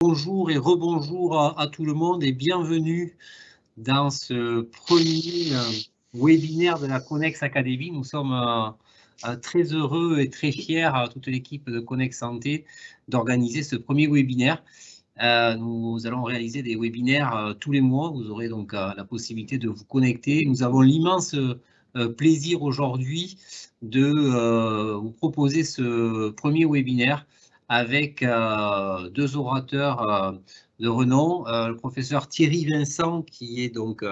Bonjour et rebonjour à tout le monde et bienvenue dans ce premier webinaire de la Connex Academy. Nous sommes très heureux et très fiers, toute l'équipe de Connex Santé, d'organiser ce premier webinaire. Nous allons réaliser des webinaires tous les mois. Vous aurez donc la possibilité de vous connecter. Nous avons l'immense plaisir aujourd'hui de vous proposer ce premier webinaire avec deux orateurs de renom, le professeur Thierry Vincent, qui est donc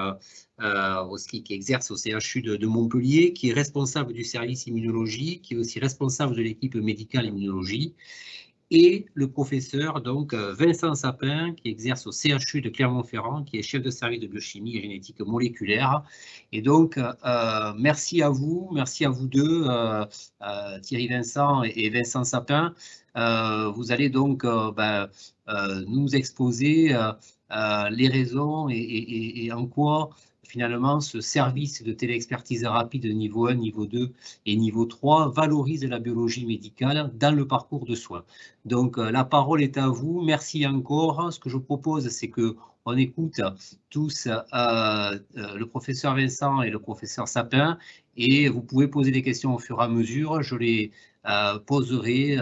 qui exerce au CHU de Montpellier, qui est responsable du service immunologie, qui est aussi responsable de l'équipe médicale immunologie, et le professeur donc Vincent Sapin, qui exerce au CHU de Clermont-Ferrand, qui est chef de service de biochimie et génétique moléculaire. Et donc, merci à vous deux, Thierry Vincent et Vincent Sapin. Vous allez donc nous exposer les raisons et en quoi finalement ce service de téléexpertise rapide niveau 1, niveau 2 et niveau 3 valorise la biologie médicale dans le parcours de soins. Donc, la parole est à vous. Merci encore. Ce que je propose, c'est qu'on écoute tous le professeur Vincent et le professeur Sapin, et vous pouvez poser des questions au fur et à mesure. Je les poserai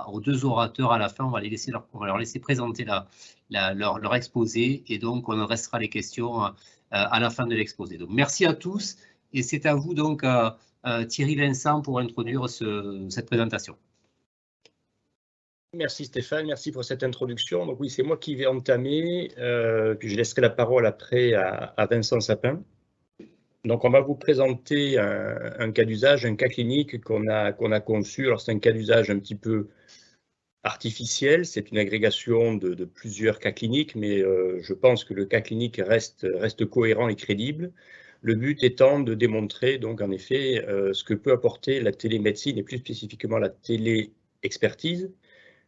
aux deux orateurs à la fin. On va leur laisser présenter leur exposé, et donc on restera les questions à la fin de l'exposé. Donc, merci à tous, et c'est à vous donc, Thierry Vincent, pour introduire cette présentation. Merci Stéphane, merci pour cette introduction. Donc oui, c'est moi qui vais entamer, puis je laisserai la parole après à Vincent Sapin. Donc on va vous présenter un cas d'usage, un cas clinique qu'on a conçu. Alors c'est un cas d'usage un petit peu artificiel, c'est une agrégation de plusieurs cas cliniques, mais je pense que le cas clinique reste cohérent et crédible. Le but étant de démontrer donc en effet ce que peut apporter la télémédecine et plus spécifiquement la téléexpertise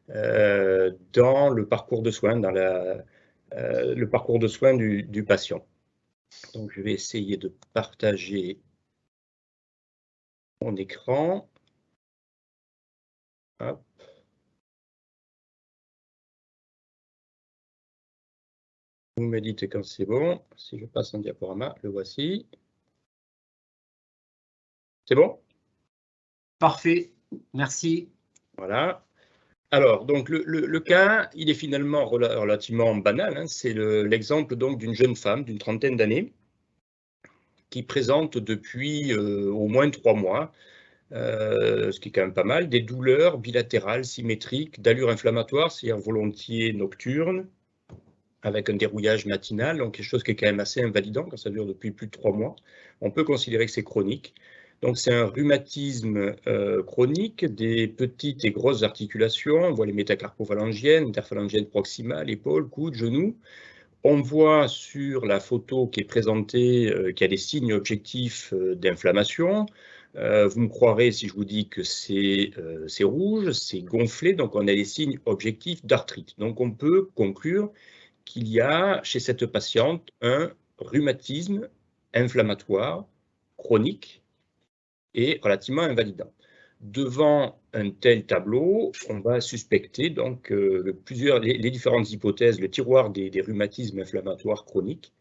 dans le parcours de soins, dans le parcours de soins du patient. Donc, je vais essayer de partager mon écran. Hop. Vous me dites quand c'est bon. Si je passe un diaporama, le voici. C'est bon? Parfait, merci. Voilà. Alors, donc le cas, il est finalement relativement banal, hein. C'est l'exemple donc d'une jeune femme d'une trentaine d'années qui présente depuis au moins 3 mois, ce qui est quand même pas mal, des douleurs bilatérales symétriques d'allure inflammatoire, c'est-à-dire volontiers nocturne, avec un dérouillage matinal, donc quelque chose qui est quand même assez invalidant quand ça dure depuis plus de 3 mois. On peut considérer que c'est chronique. Donc c'est un rhumatisme chronique des petites et grosses articulations. On voit les métacarpophalangiennes, interphalangiennes proximales, épaules, coudes, genoux. On voit sur la photo qui est présentée qu'il y a des signes objectifs d'inflammation. Vous me croirez si je vous dis que c'est rouge, c'est gonflé, donc on a des signes objectifs d'arthrite. Donc on peut conclure qu'il y a chez cette patiente un rhumatisme inflammatoire chronique et relativement invalidant. Devant un tel tableau, on va suspecter donc les différentes hypothèses, le tiroir des rhumatismes inflammatoires chroniques,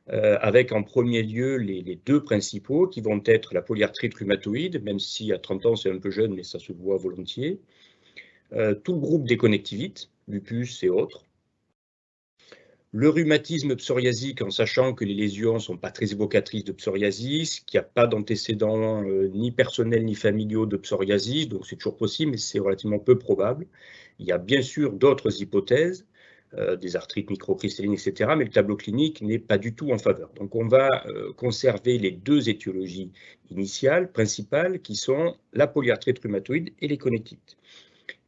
avec en premier lieu les deux principaux qui vont être la polyarthrite rhumatoïde, même si à 30 ans c'est un peu jeune, mais ça se voit volontiers, tout le groupe des connectivites, lupus et autres, le rhumatisme psoriasique, en sachant que les lésions ne sont pas très évocatrices de psoriasis, qu'il n'y a pas d'antécédents ni personnels ni familiaux de psoriasis, donc c'est toujours possible, mais c'est relativement peu probable. Il y a bien sûr d'autres hypothèses, des arthrites microcristallines, etc., mais le tableau clinique n'est pas du tout en faveur. Donc on va conserver les deux étiologies initiales, principales, qui sont la polyarthrite rhumatoïde et les connectivites.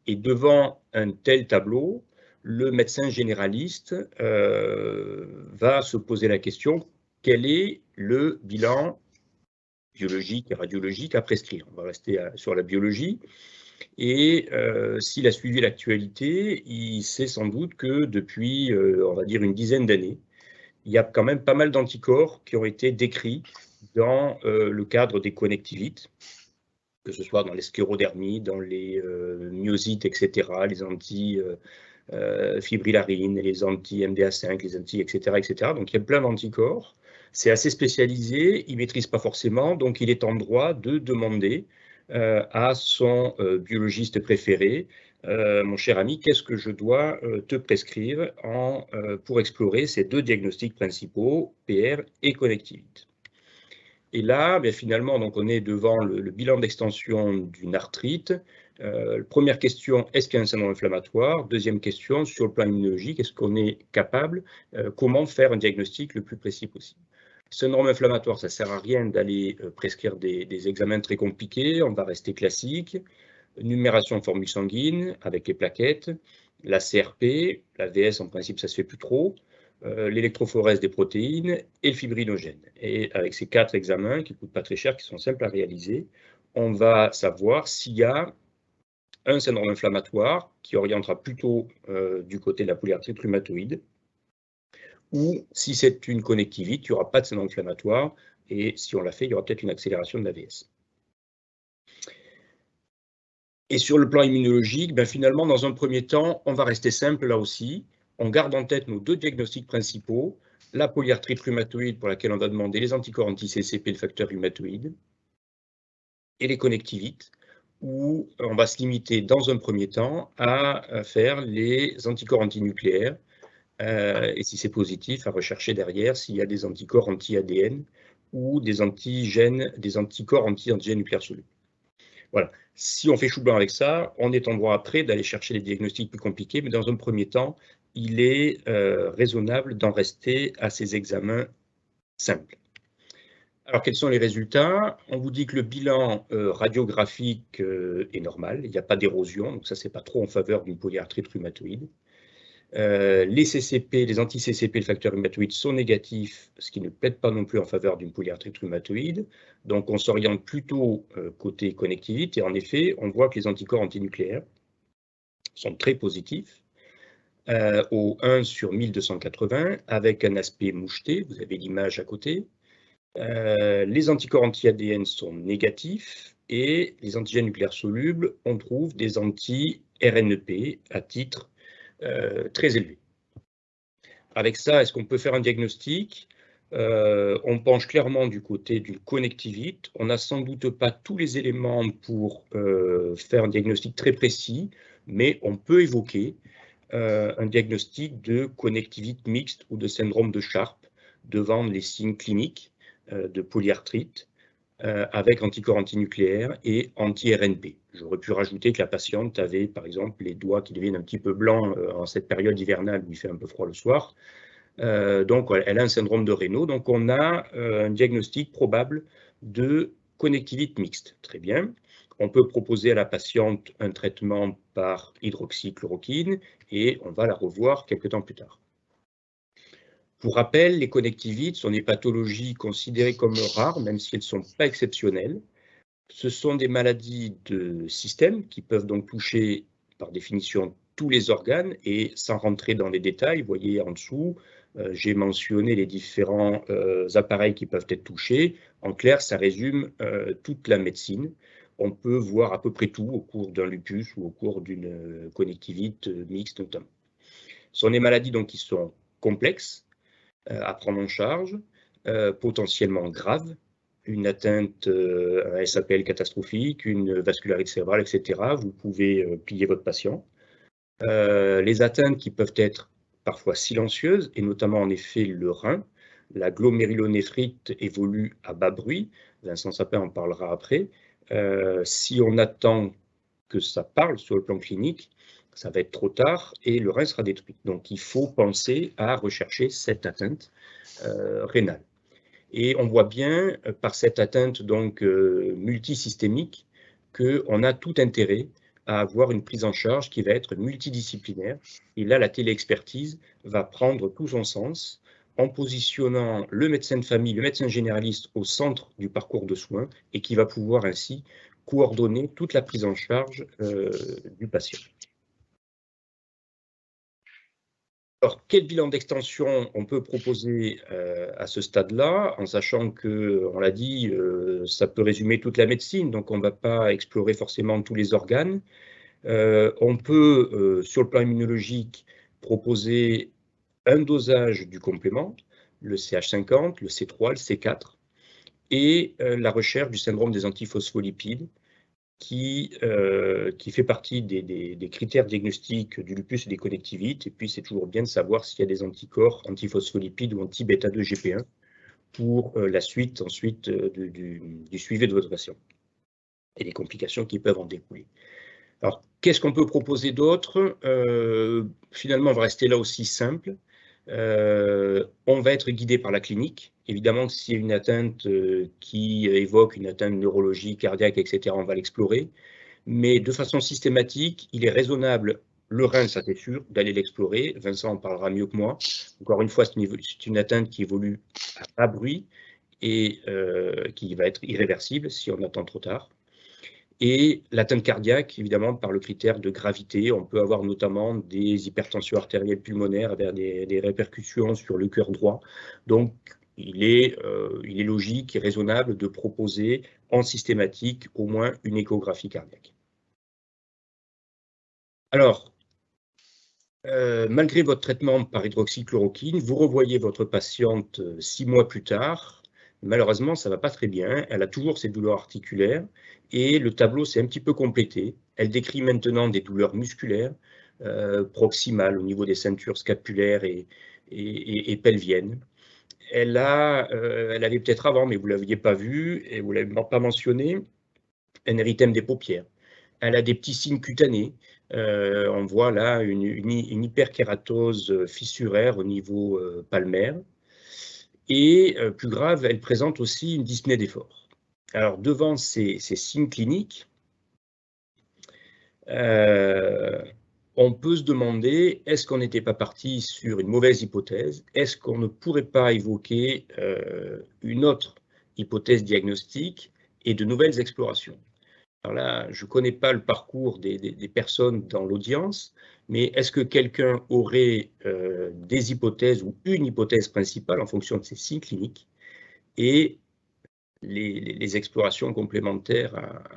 Et devant un tel tableau, le médecin généraliste va se poser la question, quel est le bilan biologique et radiologique à prescrire? On va rester sur la biologie. Et s'il a suivi l'actualité, il sait sans doute que depuis, on va dire, une dizaine d'années, il y a quand même pas mal d'anticorps qui ont été décrits dans le cadre des connectivites, que ce soit dans les sclérodermies, dans les myosites, etc., les fibrillarine, les anti-MDA5, les anti, etc., etc. Donc, il y a plein d'anticorps. C'est assez spécialisé, il ne maîtrise pas forcément, donc il est en droit de demander à son biologiste préféré, mon cher ami, qu'est-ce que je dois te prescrire pour explorer ces deux diagnostics principaux, PR et connectivité. Et là, finalement, donc, on est devant le bilan d'extension d'une arthrite. Première question, est-ce qu'il y a un syndrome inflammatoire? Deuxième question, sur le plan immunologique, est-ce qu'on est capable, comment faire un diagnostic le plus précis possible? Syndrome inflammatoire, ça ne sert à rien d'aller prescrire des examens très compliqués, on va rester classique. Numération de formule sanguine avec les plaquettes, la CRP, la VS en principe ça ne se fait plus trop, l'électrophorèse des protéines et le fibrinogène. Et avec ces 4 examens qui ne coûtent pas très cher, qui sont simples à réaliser, on va savoir s'il y a un syndrome inflammatoire qui orientera plutôt du côté de la polyarthrite rhumatoïde, ou si c'est une connectivite, il n'y aura pas de syndrome inflammatoire, et si on l'a fait, il y aura peut-être une accélération de la VS. Et sur le plan immunologique, finalement, dans un premier temps, on va rester simple là aussi. On garde en tête nos deux diagnostics principaux, la polyarthrite rhumatoïde pour laquelle on va demander les anticorps anti-CCP, le facteur rhumatoïde, et les connectivites, où on va se limiter dans un premier temps à faire les anticorps antinucléaires, et si c'est positif, à rechercher derrière s'il y a des anticorps anti-ADN ou des anticorps anti-antigènes nucléaires solubles. Voilà. Si on fait chou blanc avec ça, on est en droit après d'aller chercher les diagnostics plus compliqués, mais dans un premier temps, il est raisonnable d'en rester à ces examens simples. Alors, quels sont les résultats? On vous dit que le bilan radiographique est normal, il n'y a pas d'érosion, donc ça, c'est pas trop en faveur d'une polyarthrite rhumatoïde. Les CCP, les anti-CCP, le facteur rhumatoïde sont négatifs, ce qui ne plaide pas non plus en faveur d'une polyarthrite rhumatoïde. Donc, on s'oriente plutôt côté connectivité. Et en effet, on voit que les anticorps antinucléaires sont très positifs, au 1 sur 1280, avec un aspect moucheté. Vous avez l'image à côté. Les anticorps anti-ADN sont négatifs et les antigènes nucléaires solubles, on trouve des anti-RNP à titre très élevé. Avec ça, est-ce qu'on peut faire un diagnostic? On penche clairement du côté d'une connectivite. On n'a sans doute pas tous les éléments pour faire un diagnostic très précis, mais on peut évoquer un diagnostic de connectivite mixte ou de syndrome de Sharp devant les signes cliniques de polyarthrite, avec anticorps antinucléaires et anti-RNP. J'aurais pu rajouter que la patiente avait, par exemple, les doigts qui deviennent un petit peu blancs en cette période hivernale où il fait un peu froid le soir. Donc, elle a un syndrome de Raynaud. Donc, on a un diagnostic probable de connectivite mixte. Très bien. On peut proposer à la patiente un traitement par hydroxychloroquine et on va la revoir quelques temps plus tard. Pour rappel, les connectivites sont des pathologies considérées comme rares, même si elles ne sont pas exceptionnelles. Ce sont des maladies de système qui peuvent donc toucher, par définition, tous les organes, et sans rentrer dans les détails, vous voyez en dessous, j'ai mentionné les différents appareils qui peuvent être touchés. En clair, ça résume toute la médecine. On peut voir à peu près tout au cours d'un lupus ou au cours d'une connectivite mixte notamment. Ce sont des maladies donc, qui sont complexes, à prendre en charge, potentiellement grave, une atteinte à SAPL catastrophique, une vascularité cérébrale, etc. Vous pouvez plier votre patient. Les atteintes qui peuvent être parfois silencieuses, et notamment en effet le rein. La glomérulonéphrite évolue à bas bruit. Vincent Sapin en parlera après. Si on attend que ça parle sur le plan clinique, ça va être trop tard et le rein sera détruit. Donc, il faut penser à rechercher cette atteinte rénale. Et on voit bien, par cette atteinte donc multisystémique, qu'on a tout intérêt à avoir une prise en charge qui va être multidisciplinaire. Et là, la téléexpertise va prendre tout son sens en positionnant le médecin de famille, le médecin généraliste au centre du parcours de soins et qui va pouvoir ainsi coordonner toute la prise en charge du patient. Alors, quel bilan d'extension on peut proposer à ce stade-là, en sachant que, on l'a dit, ça peut résumer toute la médecine, donc on ne va pas explorer forcément tous les organes. On peut, sur le plan immunologique, proposer un dosage du complément, le CH50, le C3, le C4, et la recherche du syndrome des antiphospholipides, qui fait partie des critères diagnostiques du lupus et des connectivites. Et puis, c'est toujours bien de savoir s'il y a des anticorps antiphospholipides ou anti-bêta-2-GP1 pour la suite ensuite du suivi de votre patient et les complications qui peuvent en découler. Alors, qu'est-ce qu'on peut proposer d'autre? Finalement, on va rester là aussi simple. On va être guidé par la clinique. Évidemment, s'il y a une atteinte qui évoque une atteinte neurologique, cardiaque, etc., on va l'explorer. Mais de façon systématique, il est raisonnable, le rein, ça c'est sûr, d'aller l'explorer. Vincent en parlera mieux que moi. Encore une fois, c'est une atteinte qui évolue à bas bruit et qui va être irréversible si on attend trop tard. Et l'atteinte cardiaque, évidemment, par le critère de gravité, on peut avoir notamment des hypertensions artérielles pulmonaires avec des répercussions sur le cœur droit. Donc, il est logique et raisonnable de proposer en systématique au moins une échographie cardiaque. Alors, malgré votre traitement par hydroxychloroquine, vous revoyez votre patiente 6 mois plus tard. Malheureusement, ça ne va pas très bien. Elle a toujours ses douleurs articulaires et le tableau s'est un petit peu complété. Elle décrit maintenant des douleurs musculaires proximales au niveau des ceintures scapulaires et pelviennes. Elle avait peut-être avant, mais vous ne l'aviez pas vu et vous ne l'avez pas mentionné, un érythème des paupières. Elle a des petits signes cutanés. On voit là une hyperkératose fissuraire au niveau palmaire. Et plus grave, elle présente aussi une dyspnée d'effort. Alors, devant ces signes cliniques, on peut se demander, est-ce qu'on n'était pas parti sur une mauvaise hypothèse? Est-ce qu'on ne pourrait pas évoquer une autre hypothèse diagnostique et de nouvelles explorations? Alors là, je ne connais pas le parcours des personnes dans l'audience, mais est-ce que quelqu'un aurait des hypothèses ou une hypothèse principale en fonction de ces signes cliniques et les explorations complémentaires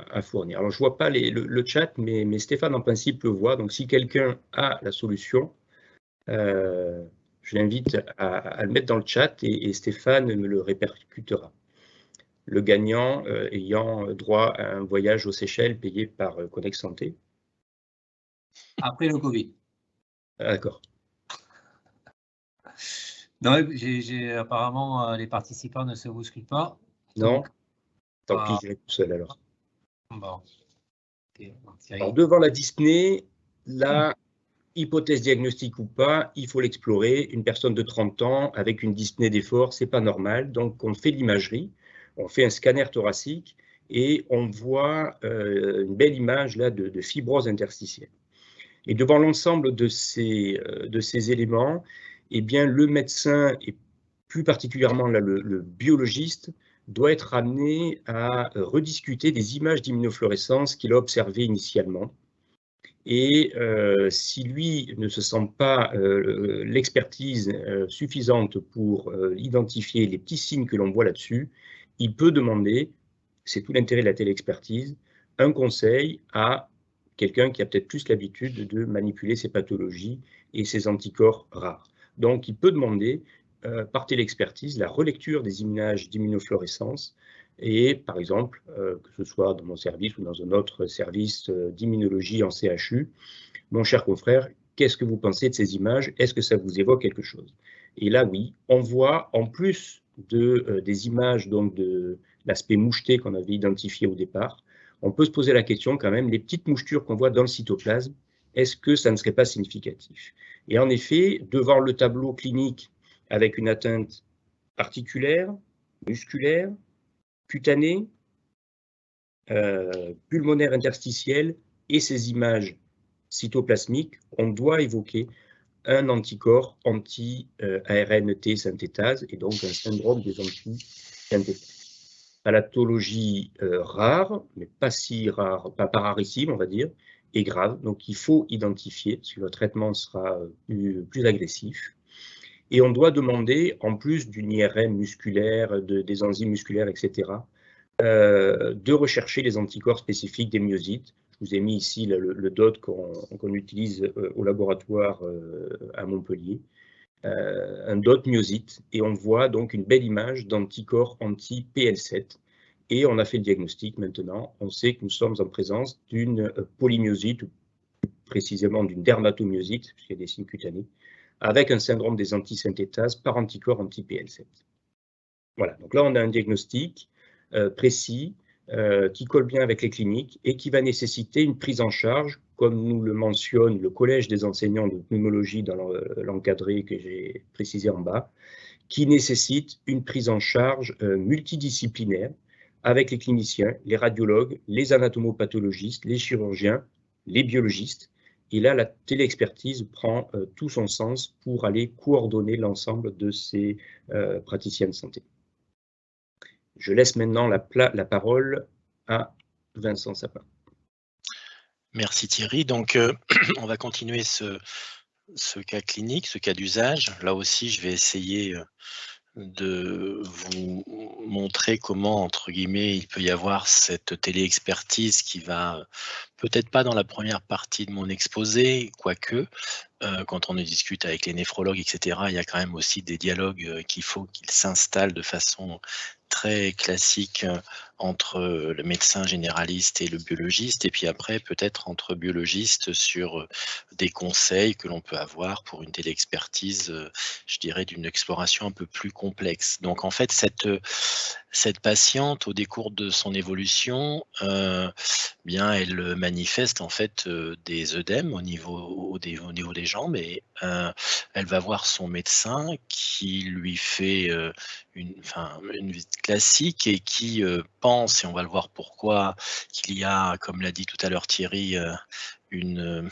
à fournir? Alors, je ne vois pas le chat, mais Stéphane, en principe, le voit. Donc, si quelqu'un a la solution, je l'invite à le mettre dans le chat et Stéphane me le répercutera. Le gagnant ayant droit à un voyage aux Seychelles payé par Connex Santé. Après le Covid. D'accord. Donc, apparemment, les participants ne se bousculent pas. Non, tant pis, je vais tout seul alors. Bon. Alors, devant la dyspnée, la hypothèse diagnostique ou pas, il faut l'explorer. Une personne de 30 ans avec une dyspnée d'effort, c'est pas normal. Donc, on fait l'imagerie, on fait un scanner thoracique et on voit une belle image là de fibrose interstitielle. Et devant l'ensemble de ces éléments, eh bien, le médecin, et plus particulièrement là, le biologiste, doit être amené à rediscuter des images d'immunofluorescence qu'il a observées initialement. Et si lui ne se sent pas l'expertise suffisante pour identifier les petits signes que l'on voit là-dessus, il peut demander, c'est tout l'intérêt de la téléexpertise, un conseil à quelqu'un qui a peut-être plus l'habitude de manipuler ces pathologies et ces anticorps rares. Donc, il peut demander par téléexpertise la relecture des images d'immunofluorescence et, par exemple, que ce soit dans mon service ou dans un autre service d'immunologie en CHU, mon cher confrère, qu'est-ce que vous pensez de ces images? Est-ce que ça vous évoque quelque chose? Et là, oui, on voit, en plus des images donc de l'aspect moucheté qu'on avait identifié au départ, on peut se poser la question quand même, les petites mouchetures qu'on voit dans le cytoplasme, est-ce que ça ne serait pas significatif? Et en effet, devant le tableau clinique avec une atteinte articulaire, musculaire, cutanée, pulmonaire interstitielle et ces images cytoplasmiques, on doit évoquer un anticorps anti-ARNT synthétase et donc un syndrome des anti-synthétases. Pathologie rare, mais pas si rare, pas rarissime, on va dire, et grave. Donc, il faut identifier si le traitement sera plus agressif. Et on doit demander, en plus d'une IRM musculaire, des enzymes musculaires, etc., de rechercher les anticorps spécifiques des myocytes. Je vous ai mis ici le DOT qu'on utilise au laboratoire à Montpellier, un DOT myosite, et on voit donc une belle image d'anticorps anti-PL7. Et on a fait le diagnostic maintenant, on sait que nous sommes en présence d'une polymyosite, ou plus précisément d'une dermatomyosite, puisqu'il y a des signes cutanés, avec un syndrome des antisynthétases par anticorps anti-PL7. Voilà, donc là on a un diagnostic précis, qui colle bien avec les cliniques et qui va nécessiter une prise en charge, comme nous le mentionne le Collège des enseignants de pneumologie dans l'encadré que j'ai précisé en bas, qui nécessite une prise en charge multidisciplinaire avec les cliniciens, les radiologues, les anatomopathologistes, les chirurgiens, les biologistes. Et là, la téléexpertise prend tout son sens pour aller coordonner l'ensemble de ces praticiens de santé. Je laisse maintenant la parole à Vincent Sapin. Merci Thierry. Donc, on va continuer ce cas clinique, ce cas d'usage. Là aussi, je vais essayer de vous montrer comment, entre guillemets, il peut y avoir cette téléexpertise qui va peut-être pas dans la première partie de mon exposé, quoique, quand on discute avec les néphrologues, etc., il y a quand même aussi des dialogues qu'il faut qu'ils s'installent de façon très classique entre le médecin généraliste et le biologiste, et puis après peut-être entre biologistes sur des conseils que l'on peut avoir pour une téléexpertise, je dirais, d'une exploration un peu plus complexe. Donc en fait, cette patiente, au décours de son évolution, bien, elle manifeste en fait des œdèmes au niveau des jambes, et elle va voir son médecin qui lui fait une visite classique et qui pense, et on va le voir pourquoi, qu'il y a, comme l'a dit tout à l'heure Thierry, une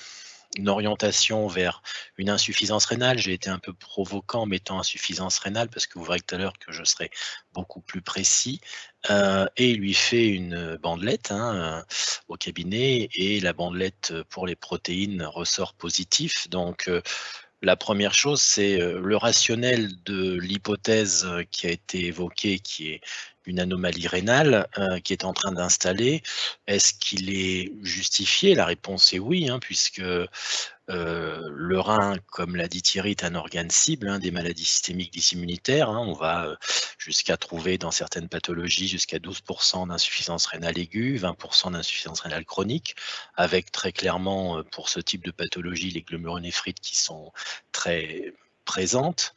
orientation vers une insuffisance rénale. J'ai été un peu provocant en mettant insuffisance rénale parce que vous verrez tout à l'heure que je serai beaucoup plus précis, et il lui fait une bandelette au cabinet, et la bandelette pour les protéines ressort positif. Donc la première chose, c'est le rationnel de l'hypothèse qui a été évoquée, qui est une anomalie rénale qui est en train d'installer. Est-ce qu'il est justifié? La réponse est oui, puisque le rein, comme l'a dit Thierry, est un organe cible des maladies systémiques dysimmunitaires. On va jusqu'à trouver dans certaines pathologies jusqu'à 12% d'insuffisance rénale aiguë, 20% d'insuffisance rénale chronique, avec très clairement pour ce type de pathologie les glomérulonéphrites qui sont très présentes.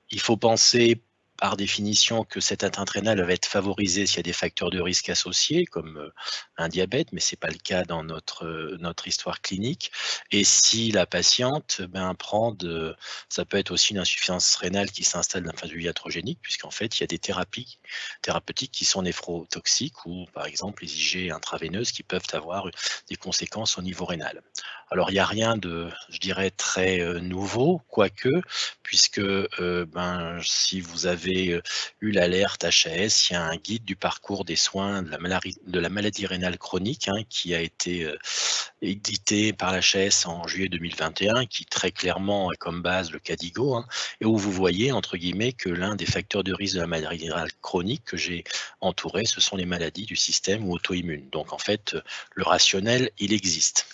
Il faut penser par définition que cette atteinte rénale va être favorisée s'il y a des facteurs de risque associés, comme un diabète, mais ce n'est pas le cas dans notre histoire clinique. Et si la patiente ça peut être aussi une insuffisance rénale qui s'installe d'un phase iatrogénique, puisqu'en fait, il y a des thérapies thérapeutiques qui sont néphrotoxiques, ou par exemple les IG intraveineuses qui peuvent avoir des conséquences au niveau rénal. Alors, il n'y a rien de, je dirais, très nouveau, quoique, puisque si vous avez eu l'alerte HAS, il y a un guide du parcours des soins de la maladie rénale chronique qui a été édité par l'HAS en juillet 2021, qui très clairement a comme base le KDIGO, et où vous voyez, entre guillemets, que l'un des facteurs de risque de la maladie rénale chronique que j'ai entouré, ce sont les maladies du système ou auto-immunes. Donc en fait, le rationnel, il existe.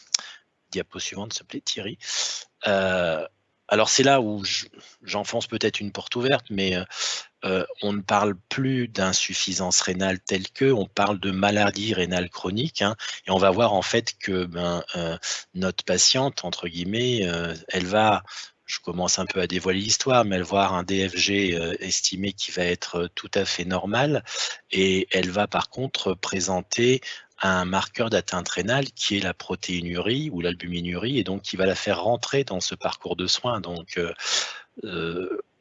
Diapo suivante, s'il te plaît, Thierry. Alors c'est là où j'enfonce peut-être une porte ouverte, mais on ne parle plus d'insuffisance rénale telle que, on parle de maladie rénale chronique, et on va voir en fait que notre patiente, entre guillemets, elle va, je commence un peu à dévoiler l'histoire, mais elle va avoir un DFG estimé qui va être tout à fait normal, et elle va par contre présenter un marqueur d'atteinte rénale qui est la protéinurie ou l'albuminurie, et donc qui va la faire rentrer dans ce parcours de soins. Donc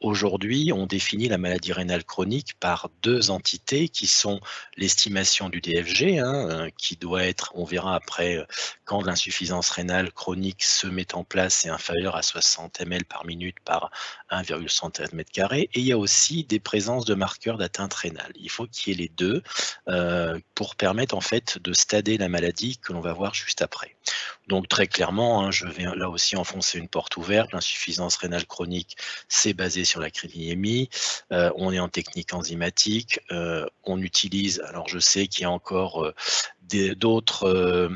aujourd'hui, on définit la maladie rénale chronique par deux entités qui sont l'estimation du DFG, qui doit être, on verra après, quand l'insuffisance rénale chronique se met en place, est inférieure à 60 ml par minute par 1,1 m². Et il y a aussi des présences de marqueurs d'atteinte rénale. Il faut qu'il y ait les deux pour permettre en fait de stader la maladie que l'on va voir juste après. Donc très clairement, je vais là aussi enfoncer une porte ouverte. L'insuffisance rénale chronique, c'est basé sur la crétinémie. On est en technique enzymatique. On utilise, alors je sais qu'il y a encore d'autres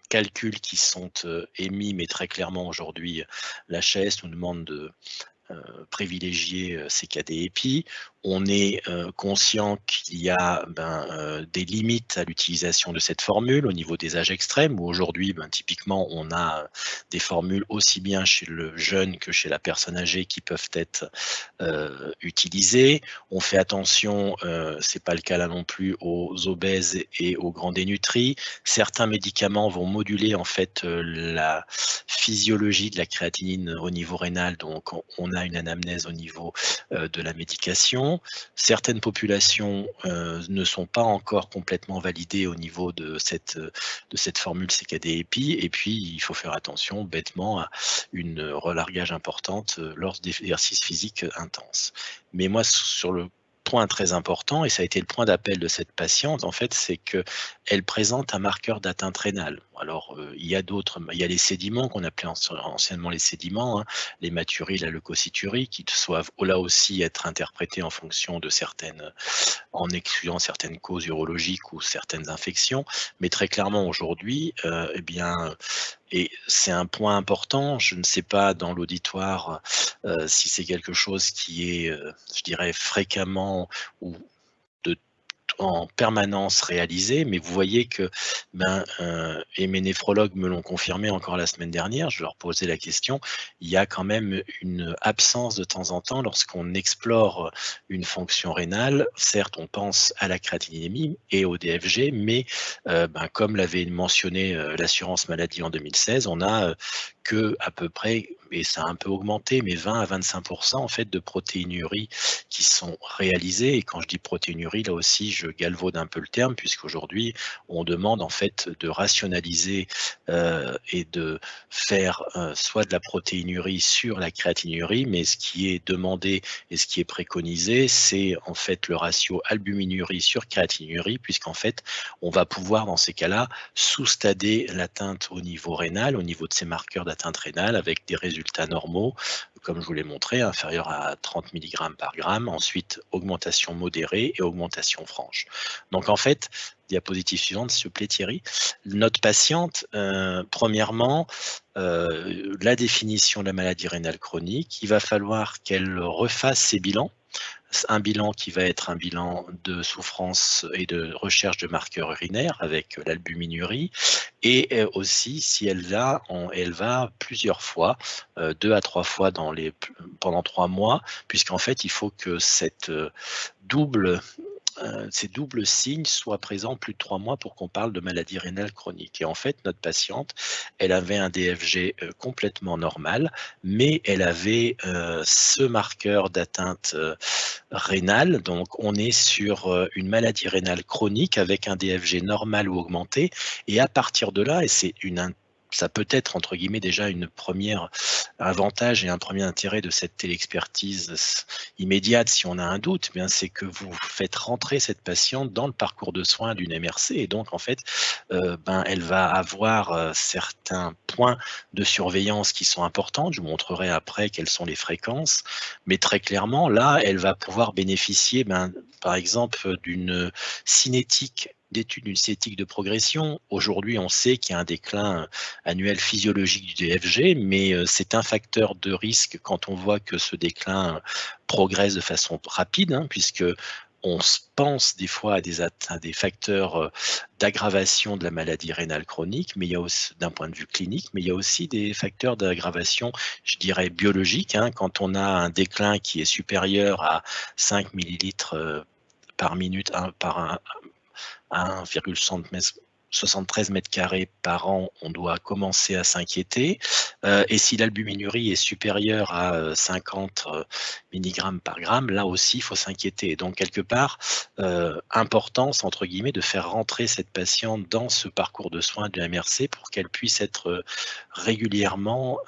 calculs qui sont émis, mais très clairement aujourd'hui, l'HAS nous demande de privilégier CKD-EPI. On est conscient qu'il y a des limites à l'utilisation de cette formule au niveau des âges extrêmes, où aujourd'hui, typiquement, on a des formules aussi bien chez le jeune que chez la personne âgée qui peuvent être utilisées. On fait attention, c'est pas le cas là non plus, aux obèses et aux grands dénutris. Certains médicaments vont moduler en fait la physiologie de la créatinine au niveau rénal, donc on a une anamnèse au niveau de la médication. Certaines populations ne sont pas encore complètement validées au niveau de cette formule CKD-EPI, et puis il faut faire attention bêtement à une relargage importante lors d'exercices physiques intenses. Mais moi, sur le point très important, et ça a été le point d'appel de cette patiente, en fait, c'est qu'elle présente un marqueur d'atteinte rénale. Alors, il y a les sédiments qu'on appelait anciennement les sédiments, hein, l'hématurie, la leucocyturie, qui doivent là aussi être interprétés en fonction de en excluant certaines causes urologiques ou certaines infections. Mais très clairement, aujourd'hui, et c'est un point important, je ne sais pas dans l'auditoire si c'est quelque chose qui est, je dirais, fréquemment ou en permanence réalisé, mais vous voyez que, et mes néphrologues me l'ont confirmé encore la semaine dernière, je leur posais la question, il y a quand même une absence de temps en temps lorsqu'on explore une fonction rénale. Certes, on pense à la créatininémie et au DFG, mais comme l'avait mentionné l'assurance maladie en 2016, on a que à peu près, et ça a un peu augmenté, mais 20 à 25% en fait de protéinuries qui sont réalisées. Et quand je dis protéinurie, là aussi, je galvaude un peu le terme, puisqu'aujourd'hui, on demande en fait de rationaliser et de faire soit de la protéinurie sur la créatinurie, mais ce qui est demandé et ce qui est préconisé, c'est en fait le ratio albuminurie sur créatinurie, puisqu'en fait, on va pouvoir dans ces cas-là sous-stader l'atteinte au niveau rénal, au niveau de ces marqueurs d'atteinte rénale, avec des résultats normaux, comme je vous l'ai montré, inférieurs à 30 mg par gramme, ensuite augmentation modérée et augmentation franche. Donc en fait, diapositive suivante, s'il vous plaît Thierry, notre patiente, premièrement, la définition de la maladie rénale chronique, il va falloir qu'elle refasse ses bilans, un bilan qui va être un bilan de souffrance et de recherche de marqueurs urinaires avec l'albuminurie, et aussi si elle va plusieurs fois, 2 à 3 fois pendant 3 mois, puisqu'en fait il faut que ces doubles signes soient présents plus de 3 mois pour qu'on parle de maladie rénale chronique. Et en fait, notre patiente, elle avait un DFG complètement normal, mais elle avait ce marqueur d'atteinte rénale. Donc, on est sur une maladie rénale chronique avec un DFG normal ou augmenté. Et à partir de là, et ça peut être, entre guillemets, déjà une première avantage et un premier intérêt de cette téléexpertise immédiate, si on a un doute, c'est que vous faites rentrer cette patiente dans le parcours de soins d'une MRC, et donc en fait, elle va avoir certains points de surveillance qui sont importants. Je vous montrerai après quelles sont les fréquences, mais très clairement, là, elle va pouvoir bénéficier, par exemple, d'une d'études d'une cinétique de progression. Aujourd'hui, on sait qu'il y a un déclin annuel physiologique du DFG, mais c'est un facteur de risque quand on voit que ce déclin progresse de façon rapide, puisque on pense des fois à des facteurs d'aggravation de la maladie rénale chronique, mais il y a aussi, d'un point de vue clinique, mais il y a aussi des facteurs d'aggravation, je dirais, biologique. Quand on a un déclin qui est supérieur à 5 millilitres par minute, par 1,73 mètres carrés par an, on doit commencer à s'inquiéter. Et si l'albuminurie est supérieure à 50 mg par gramme, là aussi, il faut s'inquiéter. Donc, quelque part, importance, entre guillemets, de faire rentrer cette patiente dans ce parcours de soins de la MRC pour qu'elle puisse être régulièrement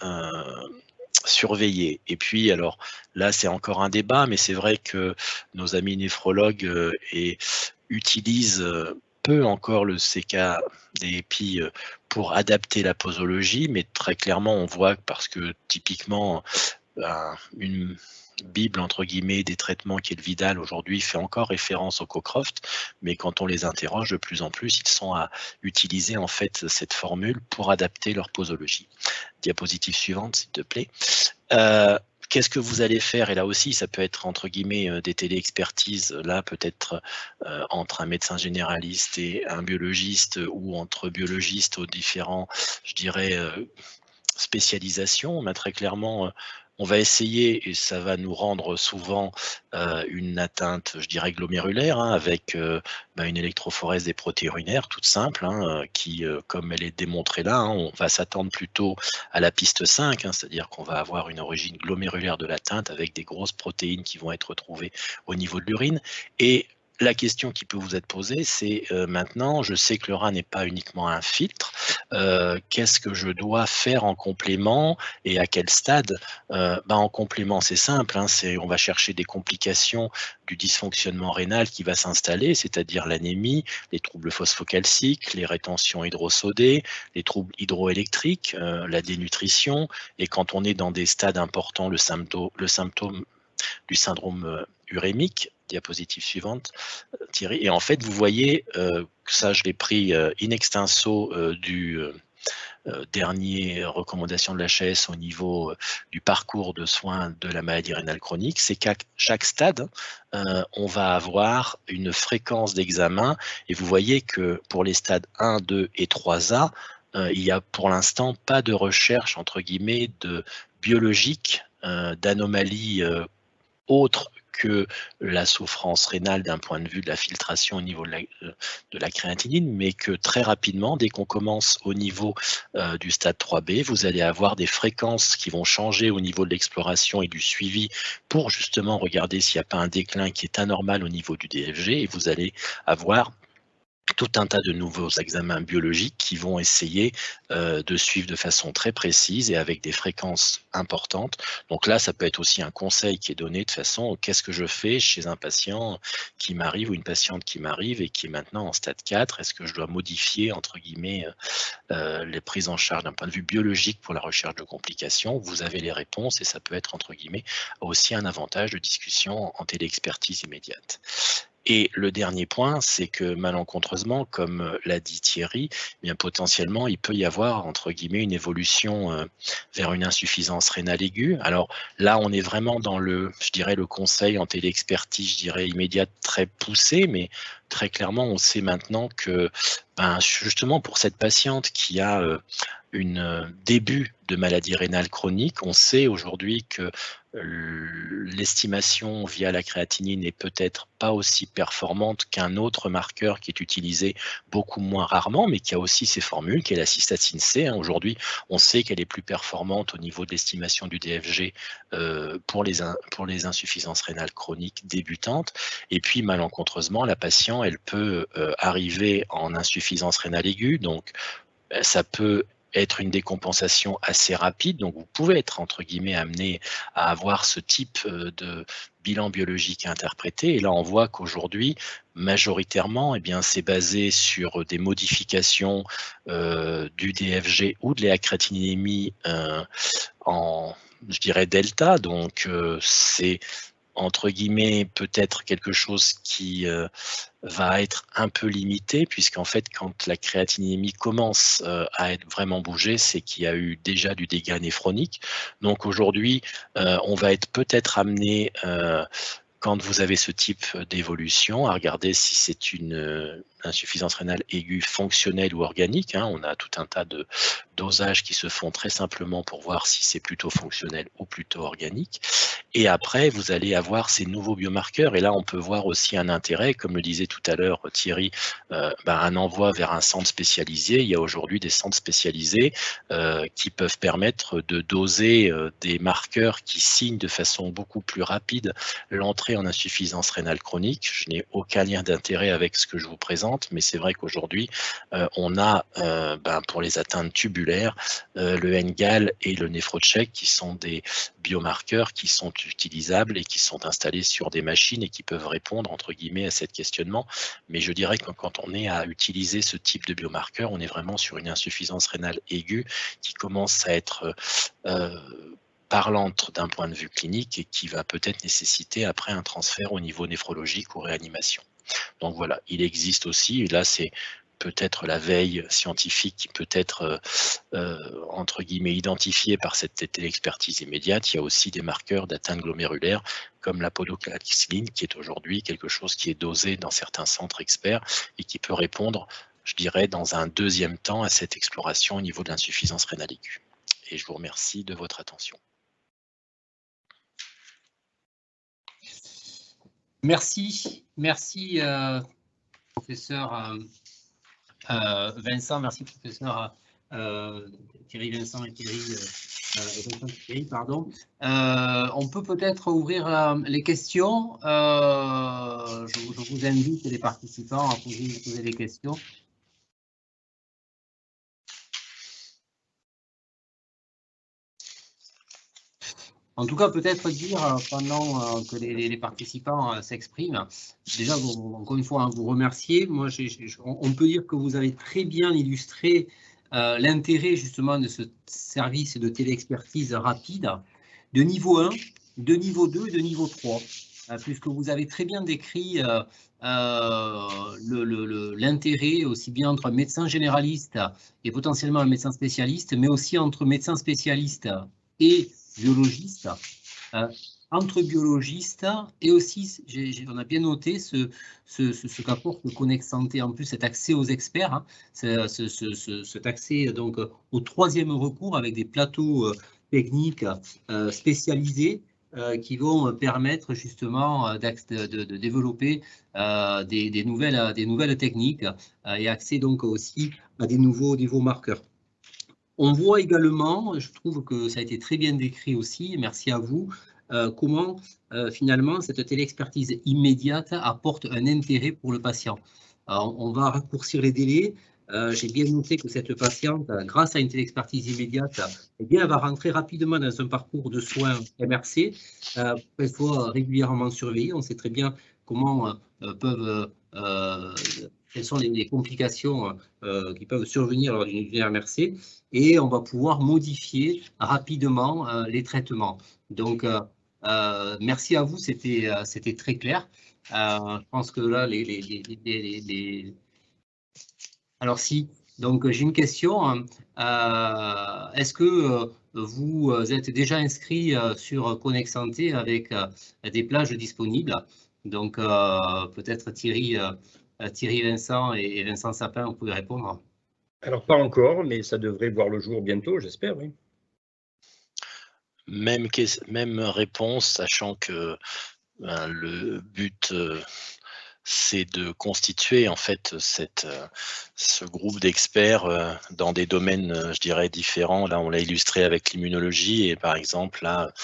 surveillée. Et puis, alors, là, c'est encore un débat, mais c'est vrai que nos amis néphrologues utilisent peu encore le CKD-EPI pour adapter la posologie, mais très clairement, on voit, parce que typiquement, une bible entre guillemets des traitements qui est le Vidal aujourd'hui fait encore référence au Cockcroft, mais quand on les interroge de plus en plus, ils sont à utiliser en fait cette formule pour adapter leur posologie. Diapositive suivante, s'il te plaît. Qu'est-ce que vous allez faire? Et là aussi, ça peut être entre guillemets des téléexpertises, là peut-être entre un médecin généraliste et un biologiste, ou entre biologistes aux différents, je dirais, spécialisations. On a très clairement, on va essayer, et ça va nous rendre souvent une atteinte, je dirais, glomérulaire, hein, avec une électrophorèse des protéurinaires, toute simple, hein, qui, comme elle est démontrée là, hein, on va s'attendre plutôt à la piste 5, hein, c'est-à-dire qu'on va avoir une origine glomérulaire de l'atteinte avec des grosses protéines qui vont être retrouvées au niveau de l'urine. Et la question qui peut vous être posée, c'est maintenant, je sais que le rein n'est pas uniquement un filtre, qu'est-ce que je dois faire en complément et à quel stade? En complément, c'est simple, hein, on va chercher des complications du dysfonctionnement rénal qui va s'installer, c'est-à-dire l'anémie, les troubles phosphocalciques, les rétentions hydrosodées, les troubles hydroélectriques, la dénutrition, et quand on est dans des stades importants, le symptôme du syndrome urémique. Diapositive suivante, Thierry. Et en fait, vous voyez, ça je l'ai pris in extenso du dernier recommandation de l'HAS au niveau du parcours de soins de la maladie rénale chronique, c'est qu'à chaque stade, on va avoir une fréquence d'examen, et vous voyez que pour les stades 1, 2 et 3A, il n'y a pour l'instant pas de recherche, entre guillemets, de biologique, d'anomalies autres que la souffrance rénale d'un point de vue de la filtration au niveau de la créatinine, mais que très rapidement, dès qu'on commence au niveau du stade 3B, vous allez avoir des fréquences qui vont changer au niveau de l'exploration et du suivi pour justement regarder s'il n'y a pas un déclin qui est anormal au niveau du DFG, et vous allez avoir tout un tas de nouveaux examens biologiques qui vont essayer de suivre de façon très précise et avec des fréquences importantes. Donc là, ça peut être aussi un conseil qui est donné de façon, qu'est-ce que je fais chez un patient qui m'arrive ou une patiente qui m'arrive et qui est maintenant en stade 4? Est-ce que je dois modifier, entre guillemets, les prises en charge d'un point de vue biologique pour la recherche de complications? Vous avez les réponses, et ça peut être, entre guillemets, aussi un avantage de discussion en téléexpertise immédiate. Et le dernier point, c'est que malencontreusement, comme l'a dit Thierry, bien potentiellement, il peut y avoir, entre guillemets, une évolution vers une insuffisance rénale aiguë. Alors là, on est vraiment dans le conseil en téléexpertise, je dirais, immédiate, très poussé, mais très clairement, on sait maintenant que, justement, pour cette patiente qui a un début de maladie rénale chronique, on sait aujourd'hui que l'estimation via la créatinine n'est peut-être pas aussi performante qu'un autre marqueur qui est utilisé beaucoup moins rarement, mais qui a aussi ses formules, qui est la cystatine C. Aujourd'hui, on sait qu'elle est plus performante au niveau de l'estimation du DFG pour les insuffisances rénales chroniques débutantes. Et puis, malencontreusement, la patiente, elle peut arriver en insuffisance rénale aiguë, donc ça peut être une décompensation assez rapide, donc vous pouvez être, entre guillemets, amené à avoir ce type de bilan biologique à interpréter. Et là, on voit qu'aujourd'hui, majoritairement, c'est basé sur des modifications du DFG ou de la créatininémie en, je dirais, delta. Donc, c'est, entre guillemets, peut-être quelque chose qui va être un peu limité, puisqu'en fait, quand la créatininémie commence à être vraiment bougée, c'est qu'il y a eu déjà du dégât néphronique. Donc aujourd'hui, on va être peut-être amené, quand vous avez ce type d'évolution, à regarder si c'est une insuffisance rénale aiguë fonctionnelle ou organique. On a tout un tas de dosages qui se font très simplement pour voir si c'est plutôt fonctionnel ou plutôt organique. Et après, vous allez avoir ces nouveaux biomarqueurs. Et là, on peut voir aussi un intérêt, comme le disait tout à l'heure Thierry, un envoi vers un centre spécialisé. Il y a aujourd'hui des centres spécialisés qui peuvent permettre de doser des marqueurs qui signent de façon beaucoup plus rapide l'entrée en insuffisance rénale chronique. Je n'ai aucun lien d'intérêt avec ce que je vous présente, mais c'est vrai qu'aujourd'hui, on a, pour les atteintes tubulaires, le NGAL et le NephroCheck, qui sont des biomarqueurs qui sont utilisables et qui sont installés sur des machines et qui peuvent répondre, entre guillemets, à ce questionnement. Mais je dirais que quand on est à utiliser ce type de biomarqueur, on est vraiment sur une insuffisance rénale aiguë qui commence à être parlante d'un point de vue clinique et qui va peut-être nécessiter après un transfert au niveau néphrologique ou réanimation. Donc voilà, il existe aussi, et là c'est peut-être la veille scientifique qui peut être entre guillemets identifiée par cette téléexpertise immédiate. Il y a aussi des marqueurs d'atteinte glomérulaire comme la podocalcine qui est aujourd'hui quelque chose qui est dosé dans certains centres experts et qui peut répondre, je dirais, dans un deuxième temps à cette exploration au niveau de l'insuffisance rénale aiguë. Et je vous remercie de votre attention. Merci, professeur Vincent, merci professeur Thierry Vincent et Thierry, pardon. On peut peut-être ouvrir les questions. Je vous invite les participants à poser des questions. En tout cas, peut-être dire, pendant que les participants s'expriment, déjà, encore une fois, vous remercier. Moi, on peut dire que vous avez très bien illustré l'intérêt, justement, de ce service de téléexpertise rapide de niveau 1, de niveau 2 et de niveau 3, puisque vous avez très bien décrit l'intérêt aussi bien entre un médecin généraliste et potentiellement un médecin spécialiste, mais aussi entre médecins spécialistes et biologistes, entre biologistes, et aussi, on a bien noté ce qu'apporte le Connect Santé, en plus cet accès aux experts, hein, cet accès donc au troisième recours avec des plateaux techniques spécialisés qui vont permettre justement de développer des nouvelles techniques et accès donc aussi à des nouveaux marqueurs. On voit également, je trouve que ça a été très bien décrit aussi, merci à vous, comment finalement cette téléexpertise immédiate apporte un intérêt pour le patient. Alors, on va raccourcir les délais. J'ai bien noté que cette patiente, grâce à une téléexpertise immédiate, eh bien, elle va rentrer rapidement dans un parcours de soins MRC, qu'elle soit régulièrement surveillée. On sait très bien comment quelles sont les complications qui peuvent survenir lors d'une MRC, et on va pouvoir modifier rapidement les traitements. Donc, merci à vous, c'était très clair. Je pense que là, alors si, donc j'ai une question. Est-ce que vous êtes déjà inscrit sur Connect Santé avec des plages disponibles? Donc, peut-être Thierry Vincent et Vincent Sapin, vous pouvez répondre. Alors, pas encore, mais ça devrait voir le jour bientôt, j'espère, oui. Même réponse, sachant que le but, c'est de constituer en fait ce groupe d'experts dans des domaines, je dirais, différents. Là, on l'a illustré avec l'immunologie et par exemple, là,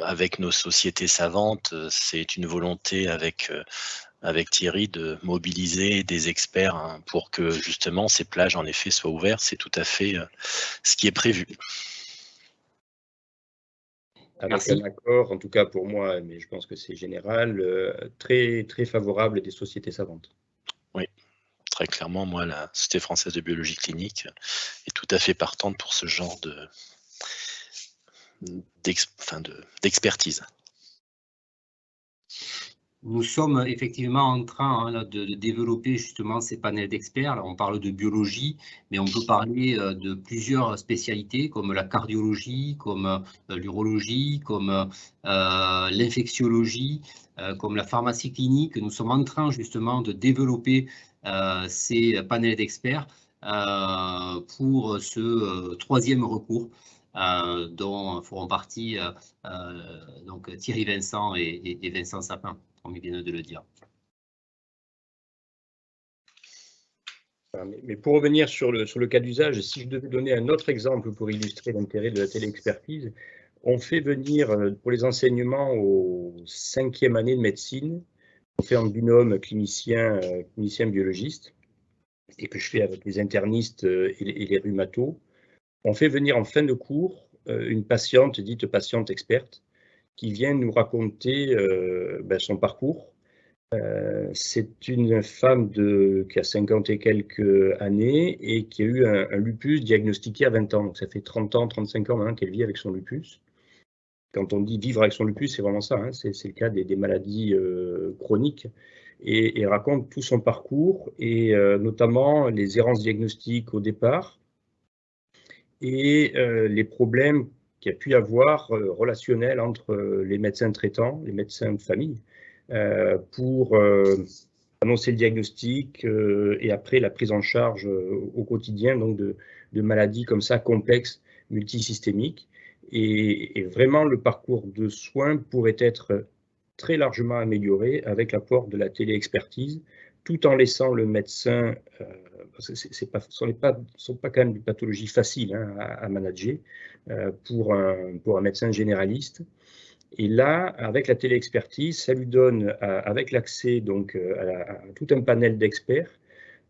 avec nos sociétés savantes, c'est une volonté avec Thierry de mobiliser des experts hein, pour que justement ces plages en effet soient ouvertes. C'est tout à fait ce qui est prévu. Avec un accord, en tout cas pour moi, mais je pense que c'est général, très, très favorable des sociétés savantes. Oui, très clairement, moi, la Société française de biologie clinique est tout à fait partante pour ce genre d'expertise. Nous sommes effectivement en train de développer justement ces panels d'experts. On parle de biologie, mais on peut parler de plusieurs spécialités comme la cardiologie, comme l'urologie, comme l'infectiologie, comme la pharmacie clinique. Nous sommes en train justement de développer ces panels d'experts pour ce troisième recours. Dont feront partie donc Thierry Vincent et Vincent Sapin, comme ils viennent de le dire. Mais pour revenir sur le cas d'usage, si je devais donner un autre exemple pour illustrer l'intérêt de la téléexpertise, on fait venir pour les enseignements aux 5e année de médecine, on fait en binôme clinicien-biologiste, et que je fais avec les internistes et les rhumatos. On fait venir en fin de cours une patiente, dite patiente experte, qui vient nous raconter son parcours C'est une femme qui a 50 et quelques années et qui a eu un lupus diagnostiqué à 20 ans. Donc ça fait 30 ans, 35 ans maintenant qu'elle vit avec son lupus. Quand on dit vivre avec son lupus, c'est vraiment ça, hein, c'est le cas des maladies chroniques. Et raconte tout son parcours, et notamment les errances diagnostiques au départ, et les problèmes qu'il y a pu y avoir relationnels entre les médecins traitants, les médecins de famille, pour annoncer le diagnostic et après la prise en charge au quotidien donc de maladies comme ça complexes, multisystémiques. Et vraiment, le parcours de soins pourrait être très largement amélioré avec l'apport de la téléexpertise, tout en laissant le médecin, parce que ce ne sont pas quand même des pathologies faciles hein, à manager pour un médecin généraliste. Et là, avec la téléexpertise, ça lui donne, avec l'accès donc à tout un panel d'experts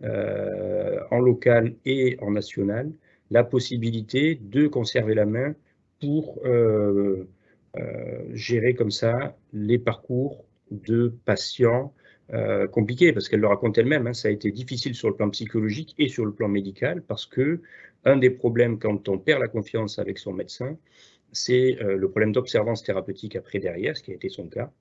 en local et en national, la possibilité de conserver la main pour gérer comme ça les parcours de patients compliqués, parce qu'elle le raconte elle-même, hein, ça a été difficile sur le plan psychologique et sur le plan médical, parce que un des problèmes quand on perd la confiance avec son médecin, c'est le problème d'observance thérapeutique après derrière, ce qui a été son cas,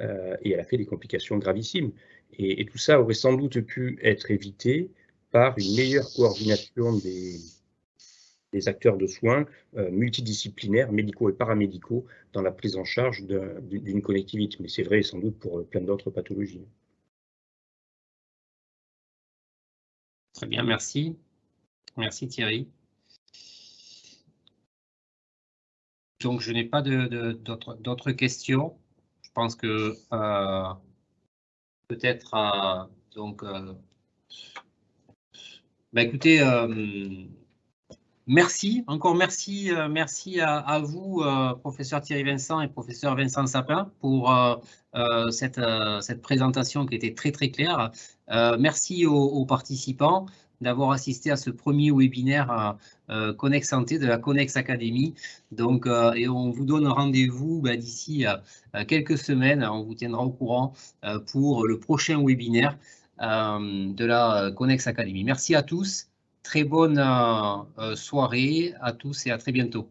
et elle a fait des complications gravissimes. Et tout ça aurait sans doute pu être évité par une meilleure coordination des acteurs de soins multidisciplinaires, médicaux et paramédicaux, dans la prise en charge d'une connectivité. Mais c'est vrai sans doute pour plein d'autres pathologies. Très bien, merci. Merci Thierry. Donc, je n'ai pas d'autres questions. Je pense que peut-être donc. Écoutez, merci, encore merci, merci à vous, professeur Thierry Vincent et professeur Vincent Sapin, pour cette présentation qui était très très claire. Merci aux participants d'avoir assisté à ce premier webinaire Connex Santé de la Connex Academy. Donc, et on vous donne rendez-vous d'ici quelques semaines. On vous tiendra au courant pour le prochain webinaire de la Connex Academy. Merci à tous. Très bonne soirée à tous et à très bientôt.